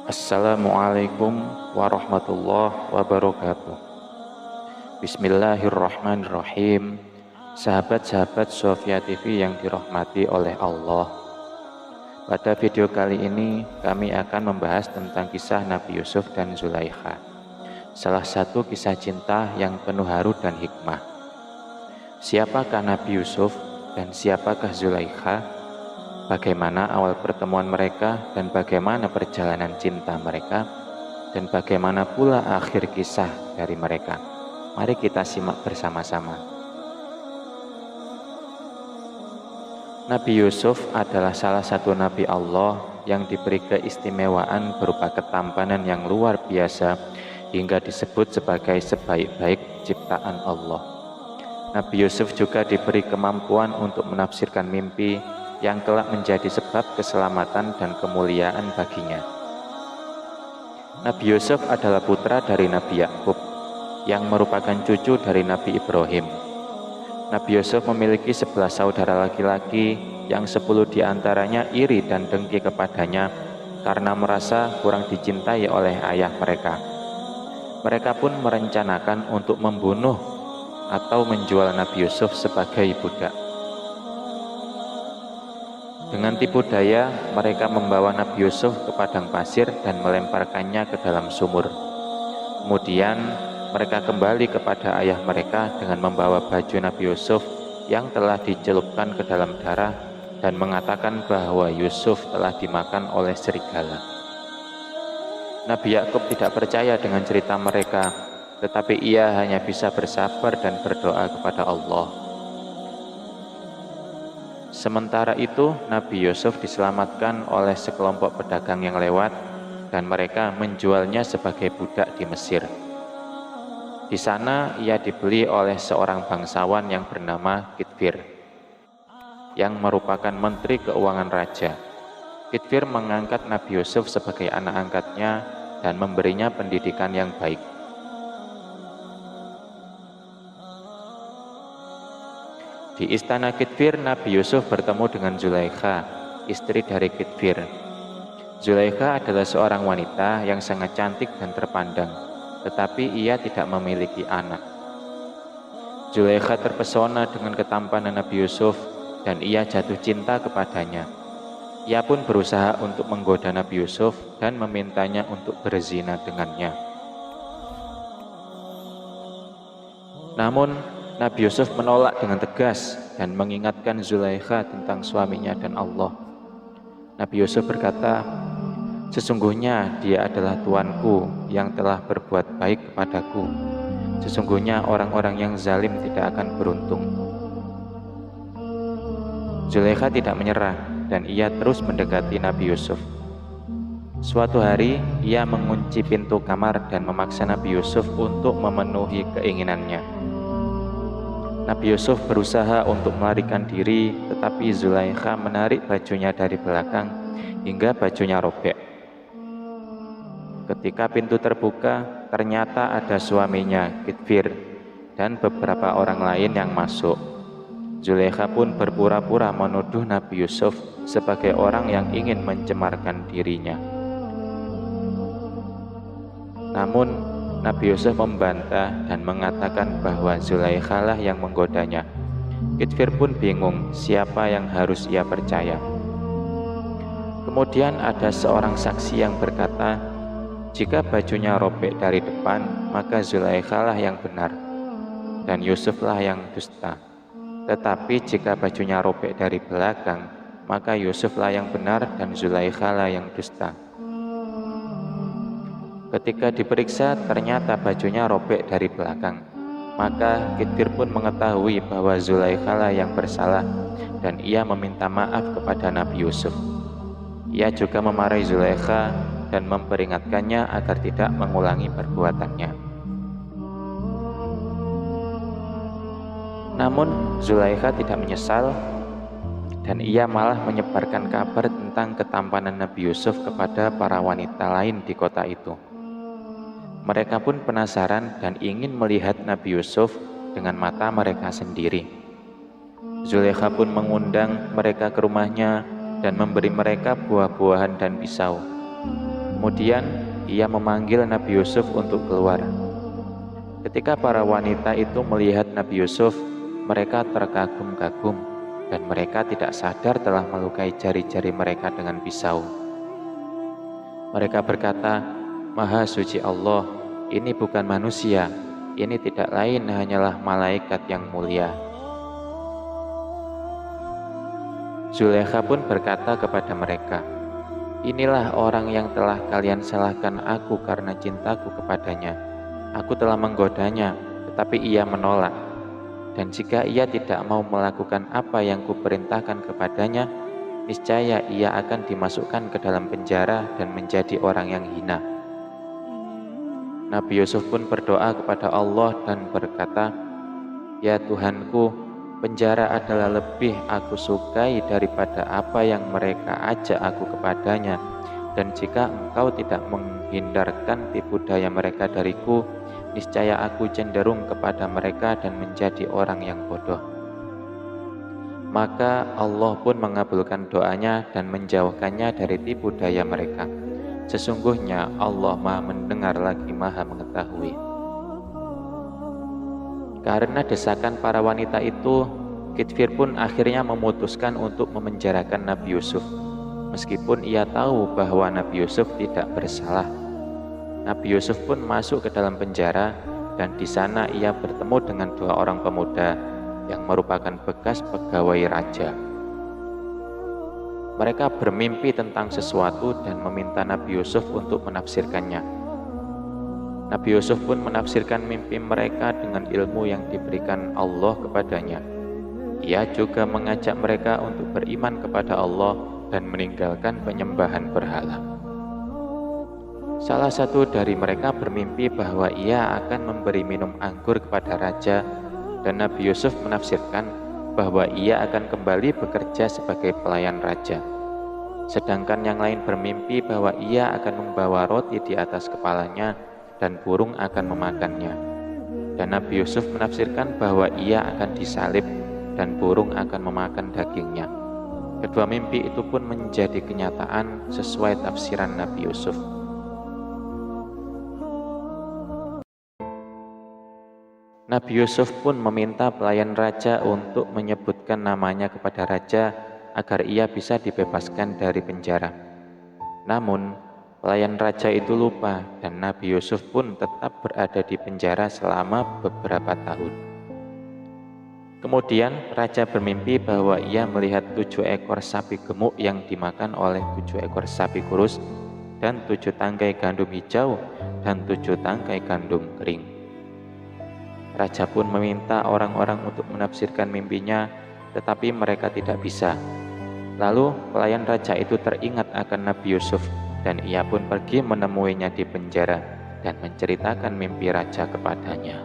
Assalamualaikum warahmatullahi wabarakatuh. Bismillahirrahmanirrahim. Sahabat-sahabat Sofia TV yang dirahmati oleh Allah. Pada video kali ini kami akan membahas tentang kisah Nabi Yusuf dan Zulaikha. Salah satu kisah cinta yang penuh haru dan hikmah. Siapakah Nabi Yusuf dan siapakah Zulaikha? Bagaimana awal pertemuan mereka dan bagaimana perjalanan cinta mereka dan bagaimana pula akhir kisah dari mereka. Mari kita simak bersama-sama. Nabi Yusuf adalah salah satu Nabi Allah yang diberi keistimewaan berupa ketampanan yang luar biasa hingga disebut sebagai sebaik-baik ciptaan Allah. Nabi Yusuf juga diberi kemampuan untuk menafsirkan mimpi yang kelak menjadi sebab keselamatan dan kemuliaan baginya. Nabi Yusuf adalah putra dari Nabi Yakub yang merupakan cucu dari Nabi Ibrahim. Nabi Yusuf memiliki 11 saudara laki-laki yang 10 diantaranya iri dan dengki kepadanya karena merasa kurang dicintai oleh ayah mereka. Mereka pun merencanakan untuk membunuh atau menjual Nabi Yusuf sebagai budak. Dengan tipu daya, mereka membawa Nabi Yusuf ke padang pasir dan melemparkannya ke dalam sumur. Kemudian, mereka kembali kepada ayah mereka dengan membawa baju Nabi Yusuf yang telah dicelupkan ke dalam darah dan mengatakan bahwa Yusuf telah dimakan oleh serigala. Nabi Yakub tidak percaya dengan cerita mereka, tetapi ia hanya bisa bersabar dan berdoa kepada Allah. Sementara itu, Nabi Yusuf diselamatkan oleh sekelompok pedagang yang lewat dan mereka menjualnya sebagai budak di Mesir. Di sana ia dibeli oleh seorang bangsawan yang bernama Kitfir, yang merupakan menteri keuangan raja. Kitfir mengangkat Nabi Yusuf sebagai anak angkatnya dan memberinya pendidikan yang baik. Di istana Kitfir, Nabi Yusuf bertemu dengan Zulaikha, istri dari Kitfir. Zulaikha adalah seorang wanita yang sangat cantik dan terpandang, tetapi ia tidak memiliki anak. Zulaikha terpesona dengan ketampanan Nabi Yusuf dan ia jatuh cinta kepadanya. Ia pun berusaha untuk menggoda Nabi Yusuf dan memintanya untuk berzina dengannya. Namun, Nabi Yusuf menolak dengan tegas dan mengingatkan Zulaikha tentang suaminya dan Allah. Nabi Yusuf berkata, "Sesungguhnya dia adalah tuanku yang telah berbuat baik kepadaku. Sesungguhnya orang-orang yang zalim tidak akan beruntung." Zulaikha tidak menyerah dan ia terus mendekati Nabi Yusuf. Suatu hari, ia mengunci pintu kamar dan memaksa Nabi Yusuf untuk memenuhi keinginannya. Nabi Yusuf berusaha untuk melarikan diri, tetapi Zulaikha menarik bajunya dari belakang hingga bajunya robek. Ketika pintu terbuka, ternyata ada suaminya, Kitfir, dan beberapa orang lain yang masuk. Zulaikha pun berpura-pura menuduh Nabi Yusuf sebagai orang yang ingin mencemarkan dirinya. Namun, Nabi Yusuf membantah dan mengatakan bahwa Zulaikha lah yang menggodanya. Kitfir pun bingung siapa yang harus ia percaya. Kemudian ada seorang saksi yang berkata, jika bajunya robek dari depan, maka Zulaikha lah yang benar dan Yusuf lah yang dusta. Tetapi jika bajunya robek dari belakang, maka Yusuf lah yang benar dan Zulaikha lah yang dusta. Ketika diperiksa, ternyata bajunya robek dari belakang. Maka Kitfir pun mengetahui bahwa Zulaikha lah yang bersalah dan ia meminta maaf kepada Nabi Yusuf. Ia juga memarahi Zulaikha dan memperingatkannya agar tidak mengulangi perbuatannya. Namun Zulaikha tidak menyesal dan ia malah menyebarkan kabar tentang ketampanan Nabi Yusuf kepada para wanita lain di kota itu. Mereka pun penasaran dan ingin melihat Nabi Yusuf dengan mata mereka sendiri. Zulaikha pun mengundang mereka ke rumahnya dan memberi mereka buah-buahan dan pisau. Kemudian ia memanggil Nabi Yusuf untuk keluar. Ketika para wanita itu melihat Nabi Yusuf, mereka terkagum-kagum dan mereka tidak sadar telah melukai jari-jari mereka dengan pisau. Mereka berkata, "Maha suci Allah, ini bukan manusia, ini tidak lain hanyalah malaikat yang mulia." Zulaikha pun berkata kepada mereka, "Inilah orang yang telah kalian salahkan aku karena cintaku kepadanya. Aku telah menggodanya, tetapi ia menolak. Dan jika ia tidak mau melakukan apa yang kuperintahkan kepadanya, niscaya ia akan dimasukkan ke dalam penjara dan menjadi orang yang hina." Nabi Yusuf pun berdoa kepada Allah dan berkata, "Ya Tuhanku, penjara adalah lebih aku sukai daripada apa yang mereka ajak aku kepadanya. Dan jika engkau tidak menghindarkan tipu daya mereka dariku, niscaya aku cenderung kepada mereka dan menjadi orang yang bodoh." Maka Allah pun mengabulkan doanya dan menjauhkannya dari tipu daya mereka. Sesungguhnya Allah Maha mendengar lagi Maha mengetahui. Karena desakan para wanita itu, Kitfir pun akhirnya memutuskan untuk memenjarakan Nabi Yusuf, meskipun ia tahu bahwa Nabi Yusuf tidak bersalah. Nabi Yusuf pun masuk ke dalam penjara dan di sana ia bertemu dengan dua orang pemuda yang merupakan bekas pegawai raja. Mereka bermimpi tentang sesuatu dan meminta Nabi Yusuf untuk menafsirkannya. Nabi Yusuf pun menafsirkan mimpi mereka dengan ilmu yang diberikan Allah kepadanya. Ia juga mengajak mereka untuk beriman kepada Allah dan meninggalkan penyembahan berhala. Salah satu dari mereka bermimpi bahwa ia akan memberi minum anggur kepada raja, dan Nabi Yusuf menafsirkan bahwa ia akan kembali bekerja sebagai pelayan raja. Sedangkan yang lain bermimpi bahwa ia akan membawa roti di atas kepalanya dan burung akan memakannya. Dan Nabi Yusuf menafsirkan bahwa ia akan disalib dan burung akan memakan dagingnya. Kedua mimpi itu pun menjadi kenyataan sesuai tafsiran Nabi Yusuf. Nabi Yusuf pun meminta pelayan raja untuk menyebutkan namanya kepada raja agar ia bisa dibebaskan dari penjara. Namun pelayan raja itu lupa dan Nabi Yusuf pun tetap berada di penjara selama beberapa tahun. Kemudian raja bermimpi bahwa ia melihat 7 ekor sapi gemuk yang dimakan oleh 7 ekor sapi kurus dan 7 tangkai gandum hijau dan 7 tangkai gandum kering. Raja pun meminta orang-orang untuk menafsirkan mimpinya, tetapi mereka tidak bisa. Lalu pelayan raja itu teringat akan Nabi Yusuf dan ia pun pergi menemuinya di penjara dan menceritakan mimpi raja kepadanya.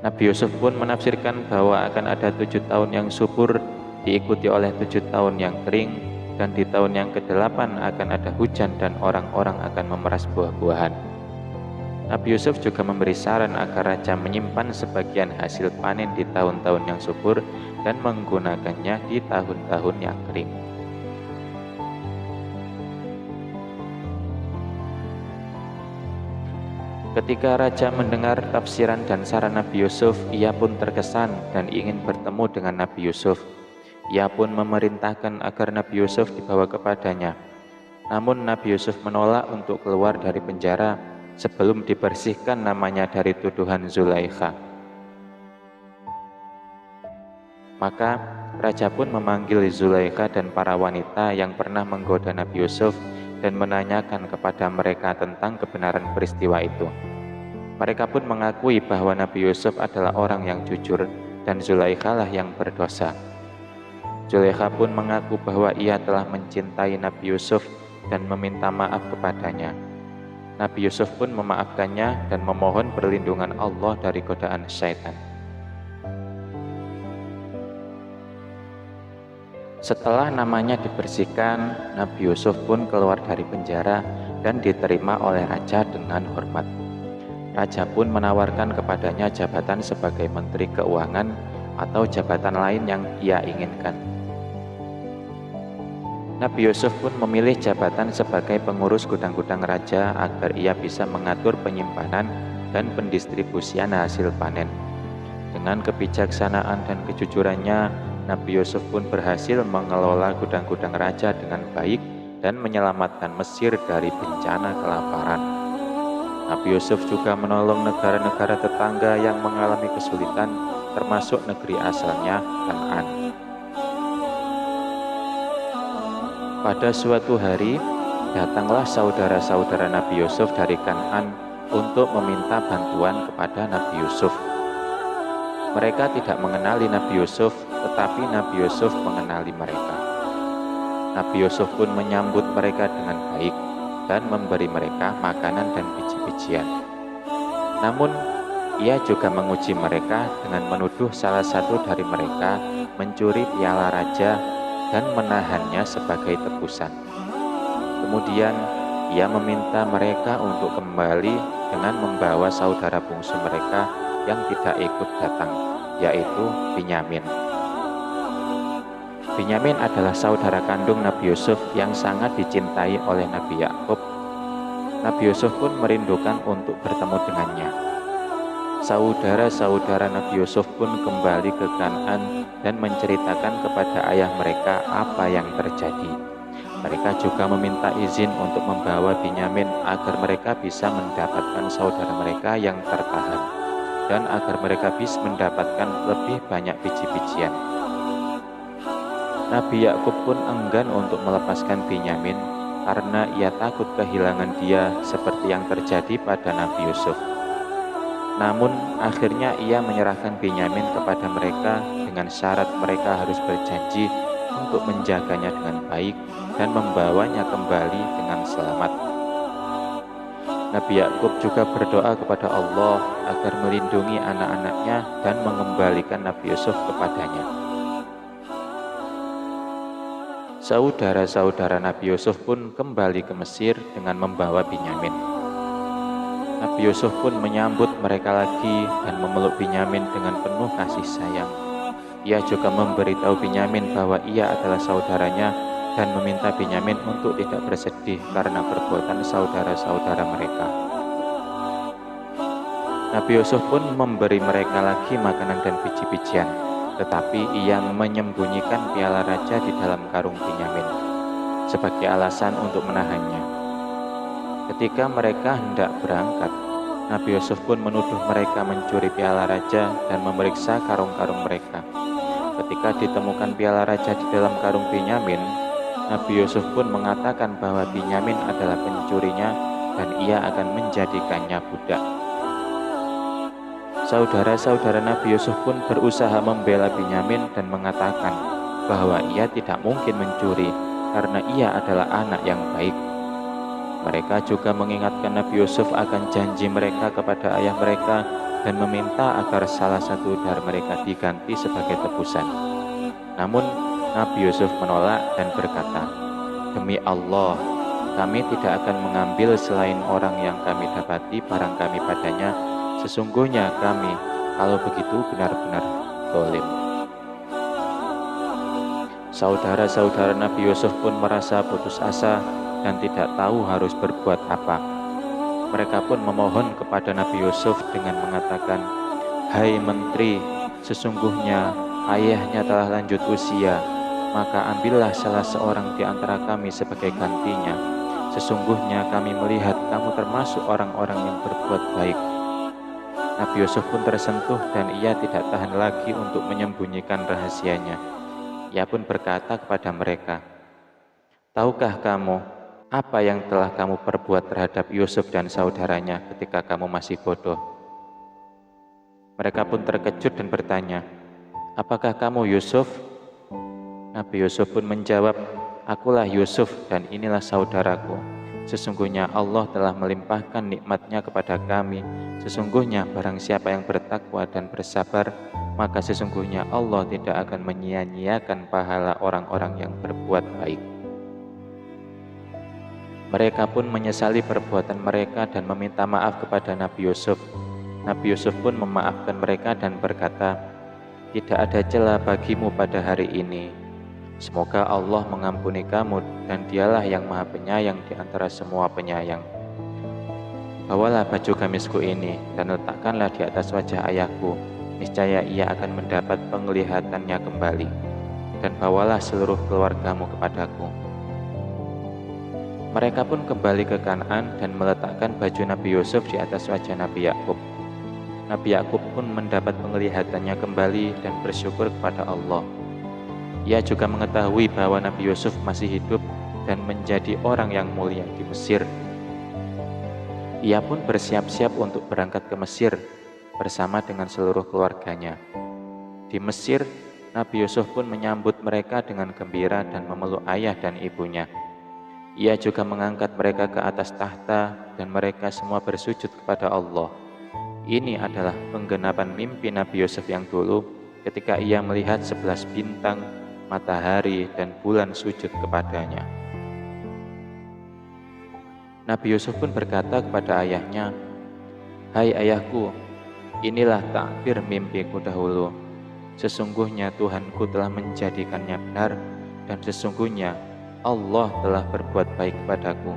Nabi Yusuf pun menafsirkan bahwa akan ada 7 tahun yang subur diikuti oleh 7 tahun yang kering, dan di tahun yang ke-8 akan ada hujan dan orang-orang akan memeras buah-buahan. Nabi Yusuf juga memberi saran agar raja menyimpan sebagian hasil panen di tahun-tahun yang subur dan menggunakannya di tahun-tahun yang kering. Ketika raja mendengar tafsiran dan saran Nabi Yusuf, ia pun terkesan dan ingin bertemu dengan Nabi Yusuf. Ia pun memerintahkan agar Nabi Yusuf dibawa kepadanya. Namun Nabi Yusuf menolak untuk keluar dari penjara sebelum dibersihkan namanya dari tuduhan Zulaikha. Maka raja pun memanggil Zulaikha dan para wanita yang pernah menggoda Nabi Yusuf dan menanyakan kepada mereka tentang kebenaran peristiwa itu. Mereka pun mengakui bahwa Nabi Yusuf adalah orang yang jujur dan Zulaikha lah yang berdosa. Zulaikha pun mengaku bahwa ia telah mencintai Nabi Yusuf dan meminta maaf kepadanya. Nabi Yusuf pun memaafkannya dan memohon perlindungan Allah dari godaan syaitan. Setelah namanya dibersihkan, Nabi Yusuf pun keluar dari penjara dan diterima oleh raja dengan hormat. Raja pun menawarkan kepadanya jabatan sebagai Menteri Keuangan atau jabatan lain yang ia inginkan. Nabi Yusuf pun memilih jabatan sebagai pengurus gudang-gudang raja agar ia bisa mengatur penyimpanan dan pendistribusian hasil panen. Dengan kebijaksanaan dan kejujurannya, Nabi Yusuf pun berhasil mengelola gudang-gudang raja dengan baik dan menyelamatkan Mesir dari bencana kelaparan. Nabi Yusuf juga menolong negara-negara tetangga yang mengalami kesulitan, termasuk negeri asalnya, Kan'an. Pada suatu hari, datanglah saudara-saudara Nabi Yusuf dari Kan'an untuk meminta bantuan kepada Nabi Yusuf. Mereka tidak mengenali Nabi Yusuf, tetapi Nabi Yusuf mengenali mereka. Nabi Yusuf pun menyambut mereka dengan baik dan memberi mereka makanan dan biji-bijian. Namun, ia juga menguji mereka dengan menuduh salah satu dari mereka mencuri piala raja dan menahannya sebagai tebusan. Kemudian, ia meminta mereka untuk kembali dengan membawa saudara bungsu mereka yang tidak ikut datang, yaitu Binyamin. Binyamin adalah saudara kandung Nabi Yusuf yang sangat dicintai oleh Nabi Yakub. Nabi Yusuf pun merindukan untuk bertemu dengannya. Saudara-saudara Nabi Yusuf pun kembali ke Kan'an dan menceritakan kepada ayah mereka apa yang terjadi. Mereka juga meminta izin untuk membawa Binyamin agar mereka bisa mendapatkan saudara mereka yang tertahan dan agar mereka bisa mendapatkan lebih banyak biji-bijian. Nabi Yakub pun enggan untuk melepaskan Binyamin karena ia takut kehilangan dia seperti yang terjadi pada Nabi Yusuf. Namun akhirnya ia menyerahkan Binyamin kepada mereka dengan syarat mereka harus berjanji untuk menjaganya dengan baik dan membawanya kembali dengan selamat. Nabi Yakub juga berdoa kepada Allah agar melindungi anak-anaknya dan mengembalikan Nabi Yusuf kepadanya. Saudara-saudara Nabi Yusuf pun kembali ke Mesir dengan membawa Binyamin. Nabi Yusuf pun menyambut mereka lagi dan memeluk Binyamin dengan penuh kasih sayang. Ia juga memberitahu Binyamin bahwa ia adalah saudaranya dan meminta Binyamin untuk tidak bersedih karena perbuatan saudara-saudara mereka. Nabi Yusuf pun memberi mereka lagi makanan dan biji-bijian, tetapi ia menyembunyikan piala raja di dalam karung Binyamin sebagai alasan untuk menahannya. Ketika mereka hendak berangkat, Nabi Yusuf pun menuduh mereka mencuri piala raja dan memeriksa karung-karung mereka. Ketika ditemukan piala raja di dalam karung Binyamin, Nabi Yusuf pun mengatakan bahwa Binyamin adalah pencurinya dan ia akan menjadikannya budak. Saudara-saudara Nabi Yusuf pun berusaha membela Binyamin dan mengatakan bahwa ia tidak mungkin mencuri karena ia adalah anak yang baik. Mereka juga mengingatkan Nabi Yusuf akan janji mereka kepada ayah mereka dan meminta agar salah satu dari mereka diganti sebagai tebusan. Namun Nabi Yusuf menolak dan berkata, "Demi Allah, kami tidak akan mengambil selain orang yang kami dapati barang kami padanya. Sesungguhnya kami, kalau begitu benar-benar zalim." Saudara-saudara Nabi Yusuf pun merasa putus asa dan tidak tahu harus berbuat apa. Mereka pun memohon kepada Nabi Yusuf dengan mengatakan, "Hai menteri, sesungguhnya ayahnya telah lanjut usia, maka ambillah salah seorang di antara kami sebagai gantinya. Sesungguhnya kami melihat kamu termasuk orang-orang yang berbuat baik." Nabi Yusuf pun tersentuh dan ia tidak tahan lagi untuk menyembunyikan rahasianya. Ia pun berkata kepada mereka, "Tahukah kamu apa yang telah kamu perbuat terhadap Yusuf dan saudaranya ketika kamu masih bodoh?" Mereka pun terkejut dan bertanya, "Apakah kamu Yusuf?" Nabi Yusuf pun menjawab, "Akulah Yusuf dan inilah saudaraku. Sesungguhnya Allah telah melimpahkan nikmat-Nya kepada kami. Sesungguhnya barang siapa yang bertakwa dan bersabar, maka sesungguhnya Allah tidak akan menyia-nyiakan pahala orang-orang yang berbuat baik." Mereka pun menyesali perbuatan mereka dan meminta maaf kepada Nabi Yusuf. Nabi Yusuf pun memaafkan mereka dan berkata, "Tidak ada celah bagimu pada hari ini. Semoga Allah mengampuni kamu dan Dialah yang Maha Penyayang di antara semua penyayang. Bawalah baju gamisku ini dan letakkanlah di atas wajah ayahku, niscaya ia akan mendapat penglihatannya kembali. Dan bawalah seluruh keluargamu kepadaku. Mereka pun kembali ke Kan'an dan meletakkan baju Nabi Yusuf di atas wajah Nabi Yakub. Nabi Yakub pun mendapat penglihatannya kembali dan bersyukur kepada Allah. Ia juga mengetahui bahwa Nabi Yusuf masih hidup dan menjadi orang yang mulia di Mesir. Ia pun bersiap-siap untuk berangkat ke Mesir bersama dengan seluruh keluarganya. Di Mesir, Nabi Yusuf pun menyambut mereka dengan gembira dan memeluk ayah dan ibunya. Ia juga mengangkat mereka ke atas tahta dan mereka semua bersujud kepada Allah. Ini adalah penggenapan mimpi Nabi Yusuf yang dulu ketika ia melihat 11 bintang, matahari, dan bulan sujud kepadanya. Nabi Yusuf pun berkata kepada ayahnya, "Hai ayahku, inilah takbir mimpiku dahulu. Sesungguhnya Tuhanku telah menjadikannya benar dan sesungguhnya Allah telah berbuat baik kepadaku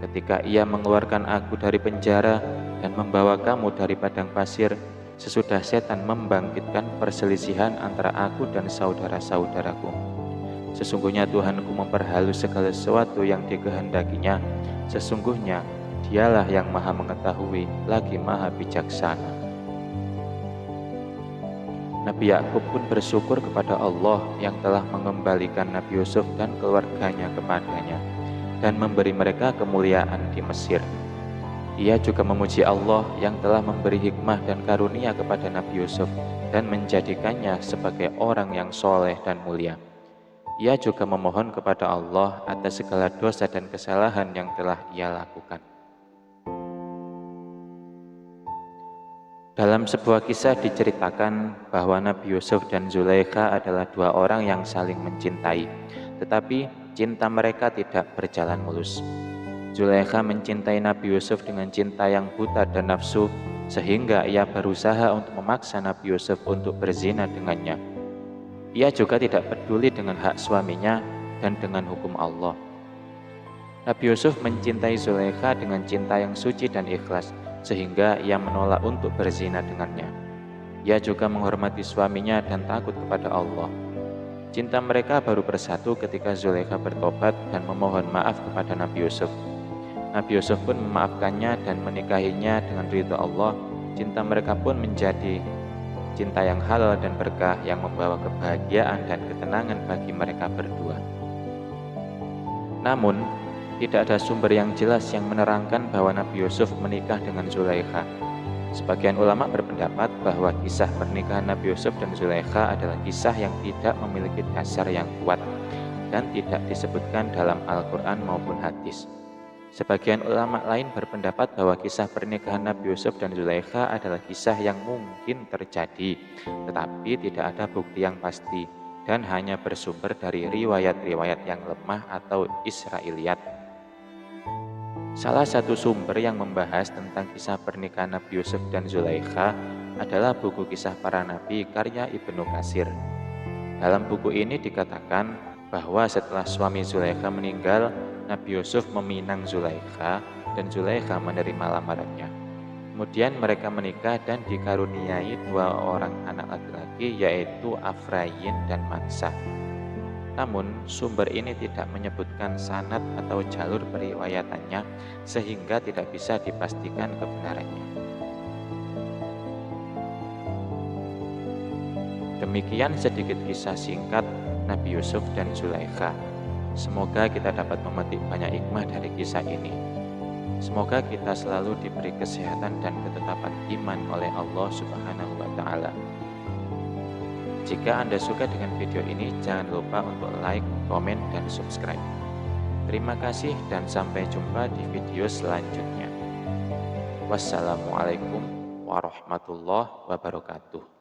ketika ia mengeluarkan aku dari penjara dan membawa kamu dari padang pasir sesudah setan membangkitkan perselisihan antara aku dan saudara-saudaraku. Sesungguhnya Tuhanku memperhalus segala sesuatu yang dikehendakinya. Sesungguhnya Dialah yang Maha Mengetahui lagi Maha Bijaksana." Nabi Yakub pun bersyukur kepada Allah yang telah mengembalikan Nabi Yusuf dan keluarganya kepadanya dan memberi mereka kemuliaan di Mesir. Ia juga memuji Allah yang telah memberi hikmah dan karunia kepada Nabi Yusuf dan menjadikannya sebagai orang yang soleh dan mulia. Ia juga memohon kepada Allah atas segala dosa dan kesalahan yang telah ia lakukan. Dalam sebuah kisah diceritakan bahwa Nabi Yusuf dan Zulaikha adalah dua orang yang saling mencintai, tetapi cinta mereka tidak berjalan mulus. Zulaikha mencintai Nabi Yusuf dengan cinta yang buta dan nafsu, sehingga ia berusaha untuk memaksa Nabi Yusuf untuk berzina dengannya. Ia juga tidak peduli dengan hak suaminya dan dengan hukum Allah. Nabi Yusuf mencintai Zulaikha dengan cinta yang suci dan ikhlas, sehingga ia menolak untuk berzina dengannya. Ia juga menghormati suaminya dan takut kepada Allah. Cinta mereka baru bersatu ketika Zulaikha bertobat dan memohon maaf kepada Nabi Yusuf. Nabi Yusuf pun memaafkannya dan menikahinya dengan ridha Allah. Cinta mereka pun menjadi cinta yang halal dan berkah yang membawa kebahagiaan dan ketenangan bagi mereka berdua. Namun, tidak ada sumber yang jelas yang menerangkan bahwa Nabi Yusuf menikah dengan Zulaikha. Sebagian ulama berpendapat bahwa kisah pernikahan Nabi Yusuf dan Zulaikha adalah kisah yang tidak memiliki dasar yang kuat dan tidak disebutkan dalam Al-Quran maupun hadis. Sebagian ulama lain berpendapat bahwa kisah pernikahan Nabi Yusuf dan Zulaikha adalah kisah yang mungkin terjadi, tetapi tidak ada bukti yang pasti dan hanya bersumber dari riwayat-riwayat yang lemah atau Israiliyat. Salah satu sumber yang membahas tentang kisah pernikahan Nabi Yusuf dan Zulaikha adalah buku Kisah Para Nabi karya Ibnu Katsir. Dalam buku ini dikatakan bahwa setelah suami Zulaikha meninggal, Nabi Yusuf meminang Zulaikha dan Zulaikha menerima lamarannya. Kemudian mereka menikah dan dikaruniai dua orang anak laki-laki, yaitu Afrayin dan Mansah. Namun, sumber ini tidak menyebutkan sanad atau jalur periwayatannya sehingga tidak bisa dipastikan kebenarannya. Demikian sedikit kisah singkat Nabi Yusuf dan Zulaikha. Semoga kita dapat memetik banyak hikmah dari kisah ini. Semoga kita selalu diberi kesehatan dan ketetapan iman oleh Allah Subhanahu wa Ta'ala. Jika Anda suka dengan video ini, jangan lupa untuk like, komen, dan subscribe. Terima kasih dan sampai jumpa di video selanjutnya. Wassalamualaikum warahmatullahi wabarakatuh.